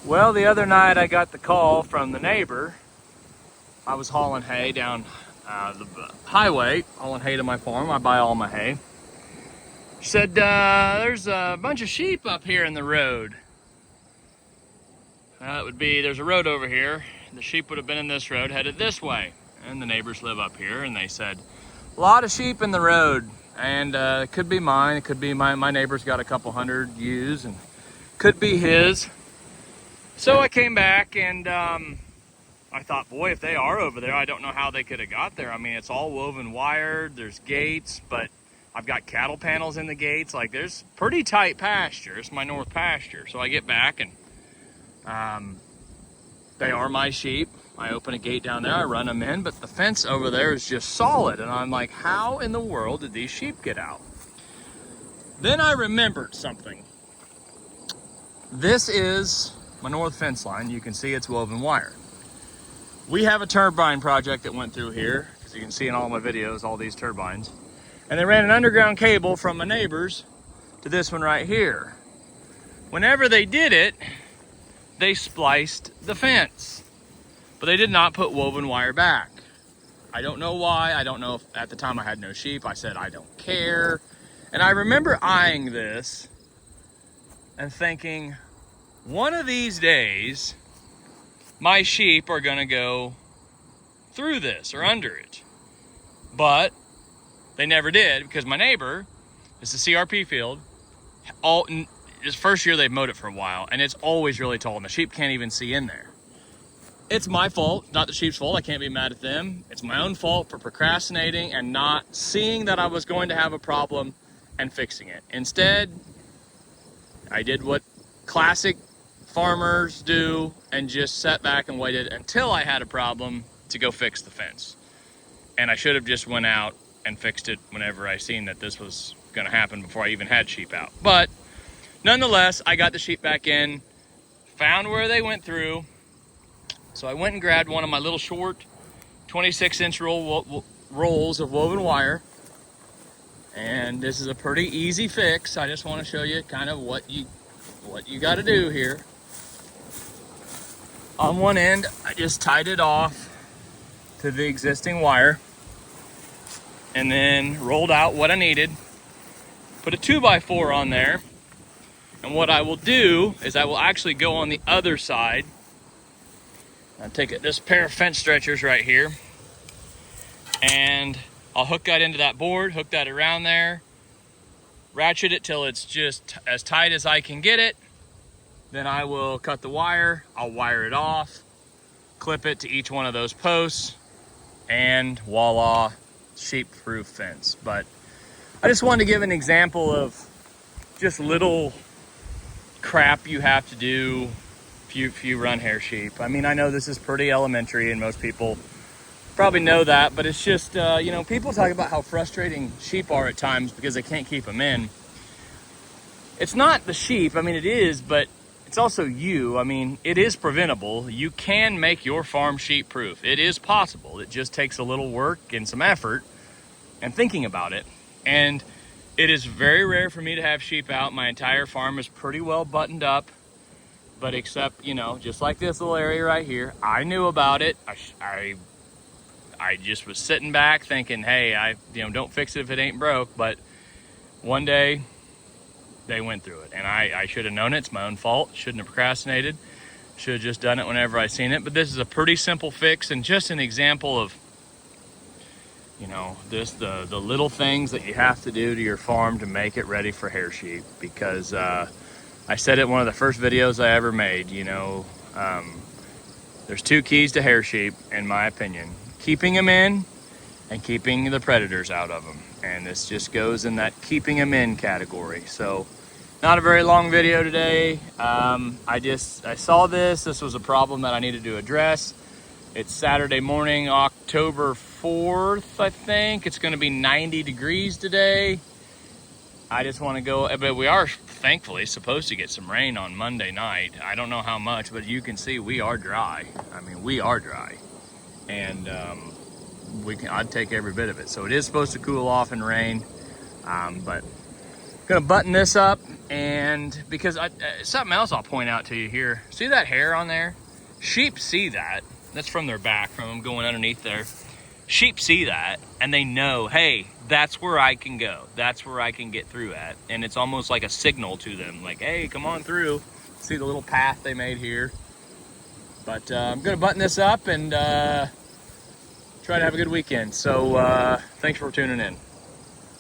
Well, the other night I got the call from the neighbor. I was hauling hay down the highway, hauling hay to my farm. I buy all my hay. She said, there's a bunch of sheep up here in the road. There's a road over here. The sheep would have been in this road, headed this way. And the neighbors live up here, and they said, a lot of sheep in the road. And it could be mine, it could be my neighbor's got a couple hundred ewes, and could be his. So I came back and I thought, boy, if they are over there, I don't know how they could have got there. I mean, it's all woven wired, there's gates, but I've got cattle panels in the gates. Like, there's pretty tight pasture. It's my north pasture. So I get back and they are my sheep. I open a gate down there, I run them in, but the fence over there is just solid. And I'm like, how in the world did these sheep get out? Then I remembered something. This is my north fence line. You can see it's woven wire. We have a turbine project that went through here, as you can see in all my videos, all these turbines. And they ran an underground cable from my neighbor's to this one right here. Whenever they did it, they spliced the fence, but they did not put woven wire back. I don't know why. I don't know if at the time I had no sheep. I said, I don't care. And I remember eyeing this and thinking, one of these days, my sheep are gonna go through this or under it. But they never did, because my neighbor, it's a CRP field, this first year they've mowed it for a while, and it's always really tall, and the sheep can't even see in there. It's my fault, not the sheep's fault. I can't be mad at them. It's my own fault for procrastinating and not seeing that I was going to have a problem and fixing it. Instead, I did what classic farmers do and just sat back and waited until I had a problem to go fix the fence. And I should have just went out and fixed it whenever I seen that this was going to happen before I even had sheep out. But nonetheless, I got the sheep back in, found where they went through. So I went and grabbed one of my little short 26-inch rolls of woven wire. And this is a pretty easy fix. I just want to show you kind of what you got to do here. On one end, I just tied it off to the existing wire and then rolled out what I needed. Put a 2x4 on there. And what I will do is I will actually go on the other side. I'll take this pair of fence stretchers right here, and I'll hook that into that board, hook that around there, ratchet it till it's just as tight as I can get it. Then I will cut the wire, I'll wire it off, clip it to each one of those posts, and voila, sheep-proof fence. But I just wanted to give an example of just little crap you have to do if you run hair sheep. I mean, I know this is pretty elementary and most people probably know that, but it's just, you know, people talk about how frustrating sheep are at times because they can't keep them in. It's not the sheep, I mean, it is, but it's also you. I mean, it is preventable. You can make your farm sheep proof. It is possible. It just takes a little work and some effort and thinking about it. And it is very rare for me to have sheep out. My entire farm is pretty well buttoned up. But except, you know, just like this little area right here, I knew about it. I just was sitting back thinking, hey, don't fix it if it ain't broke. But one day they went through it, and I should have known it. It's my own fault. Shouldn't have procrastinated. Should have just done it whenever I seen it. But this is a pretty simple fix and just an example of, you know, the little things that you have to do to your farm to make it ready for hair sheep. Because I said it in one of the first videos I ever made, you know, there's two keys to hair sheep, in my opinion. Keeping them in and keeping the predators out of them. And this just goes in that keeping them in category. So, not a very long video today. I saw this was a problem that I needed to address. It's Saturday morning, October 4th, I think. It's gonna be 90 degrees today. I just want to go, but we are thankfully supposed to get some rain on Monday night. I don't know how much, but you can see we are dry. I mean, we are dry. And I'd take every bit of it. So it is supposed to cool off and rain. But I'm gonna button this up, And because something else I'll point out to you here. See that hair on there? Sheep see that. That's from their back, from them going underneath there. Sheep see that and they know, hey, that's where I can go. That's where I can get through at. And it's almost like a signal to them, like, hey, come on through. See the little path they made here. But I'm gonna button this up and try to have a good weekend. So thanks for tuning in.